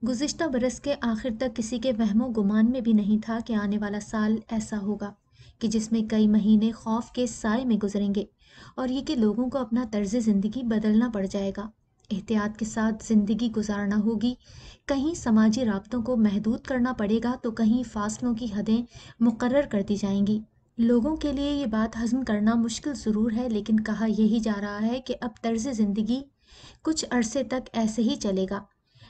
गुज़िश्ता बरस के आखिर तक किसी के वहमो गुमान में भी नहीं था कि आने वाला साल ऐसा होगा कि जिसमें कई महीने खौफ के साए में गुजरेंगे और ये कि लोगों को अपना तर्ज ज़िंदगी बदलना पड़ जाएगा। एहतियात के साथ ज़िंदगी गुजारना होगी। कहीं समाजी राब्तों को महदूद करना पड़ेगा तो कहीं फासलों की हदें मुकर्रर कर दी जाएंगी। लोगों के लिए ये बात हज़म करना मुश्किल ज़रूर है, लेकिन कहा यही जा रहा है कि अब तर्ज ज़िंदगी कुछ अरसे तक ऐसे ही चलेगा।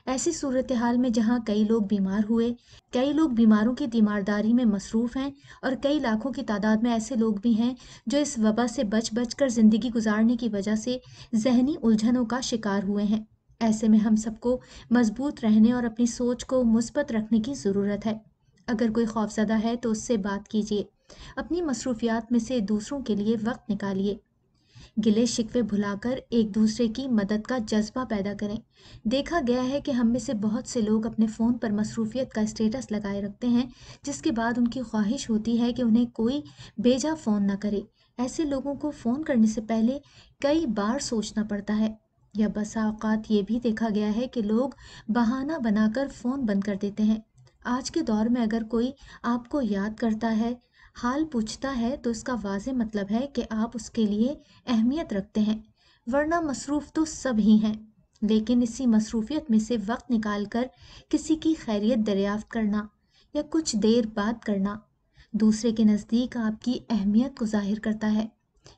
ऐसी सूरत हाल में जहाँ कई लोग बीमार हुए, कई लोग बीमारों की तीमारदारी में मसरूफ़ हैं और कई लाखों की तादाद में ऐसे लोग भी हैं जो इस वबा से बच बच कर ज़िंदगी गुजारने की वजह से जहनी उलझनों का शिकार हुए हैं। ऐसे में हम सबको मजबूत रहने और अपनी सोच को मुस्बत रखने की ज़रूरत है। अगर कोई खौफजदा है तो उससे बात कीजिए। अपनी मसरूफियात में से दूसरों के लिए वक्त निकालिए। गिले शिकवे भुलाकर एक दूसरे की मदद का जज्बा पैदा करें। देखा गया है कि हम में से बहुत से लोग अपने फ़ोन पर मसरूफियत का स्टेटस लगाए रखते हैं, जिसके बाद उनकी ख्वाहिश होती है कि उन्हें कोई बेजा फ़ोन न करे। ऐसे लोगों को फ़ोन करने से पहले कई बार सोचना पड़ता है। या बसा औकात ये भी देखा गया है कि लोग बहाना बनाकर फ़ोन बंद कर देते हैं। आज के दौर में अगर कोई आपको याद करता है, हाल पूछता है, तो इसका वाज़ेह मतलब है कि आप उसके लिए अहमियत रखते हैं, वरना मसरूफ़ तो सब ही हैं। लेकिन इसी मसरूफियत में से वक्त निकाल कर किसी की खैरियत दरियाफ्त करना या कुछ देर बात करना दूसरे के नज़दीक आपकी अहमियत को जाहिर करता है।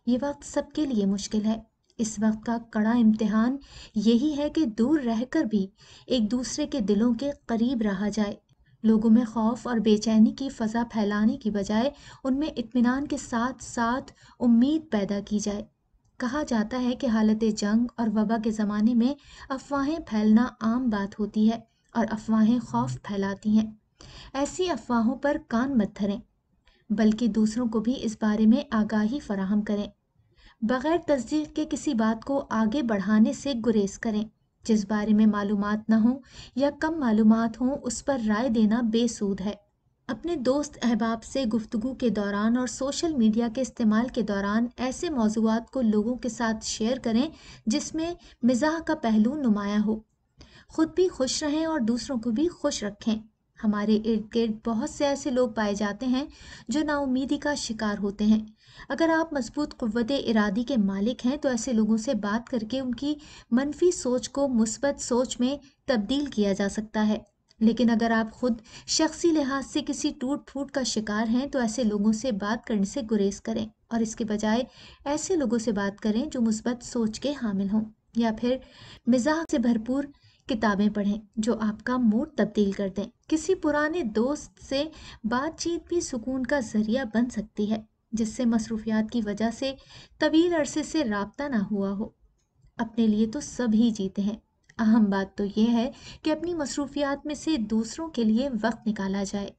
ये वक्त सबके लिए मुश्किल है। इस वक्त का कड़ा इम्तिहान यही है कि दूर रहकर भी एक दूसरे के दिलों के करीब रहा जाए। लोगों में खौफ और बेचैनी की फ़ज़ा फैलाने की बजाय उनमें इत्मीनान के साथ साथ उम्मीद पैदा की जाए। कहा जाता है कि हालत जंग और वबा के ज़माने में अफवाहें फैलना आम बात होती है और अफवाहें खौफ फैलाती हैं। ऐसी अफवाहों पर कान मत धरें, बल्कि दूसरों को भी इस बारे में आगाही फराहम करें। बगैर तस्दीक के किसी बात को आगे बढ़ाने से गुरेज करें। जिस बारे में मालूमात न हो या कम मालूमात हो, उस पर राय देना बेसूद है। अपने दोस्त अहबाब से गुफ्तगू के दौरान और सोशल मीडिया के इस्तेमाल के दौरान ऐसे मौज़ूआत को लोगों के साथ शेयर करें जिसमें मिज़ाह का पहलू नुमाया हो। खुद भी खुश रहें और दूसरों को भी खुश रखें। हमारे इर्द गिर्द बहुत से ऐसे लोग पाए जाते हैं जो नाउमीदी का शिकार होते हैं। अगर आप मजबूत कुव्वते इरादी के मालिक हैं तो ऐसे लोगों से बात करके उनकी मनफी सोच को मुस्बत सोच में तब्दील किया जा सकता है। लेकिन अगर आप खुद शख्सी लिहाज से किसी टूट फूट का शिकार हैं तो ऐसे लोगों से बात करने से गुरेज करें और इसके बजाय ऐसे लोगों से बात करें जो मुस्बत सोच के हामिल हों। या फिर मिजाह से भरपूर किताबें पढ़ें जो आपका मूड तब्दील कर दें। किसी पुराने दोस्त से बातचीत भी सुकून का जरिया बन सकती है, जिससे मसरूफियात की वजह से तवील अरसे से राब्ता ना हुआ हो। अपने लिए तो सब ही जीते हैं। अहम बात तो यह है कि अपनी मसरूफियात में से दूसरों के लिए वक्त निकाला जाए।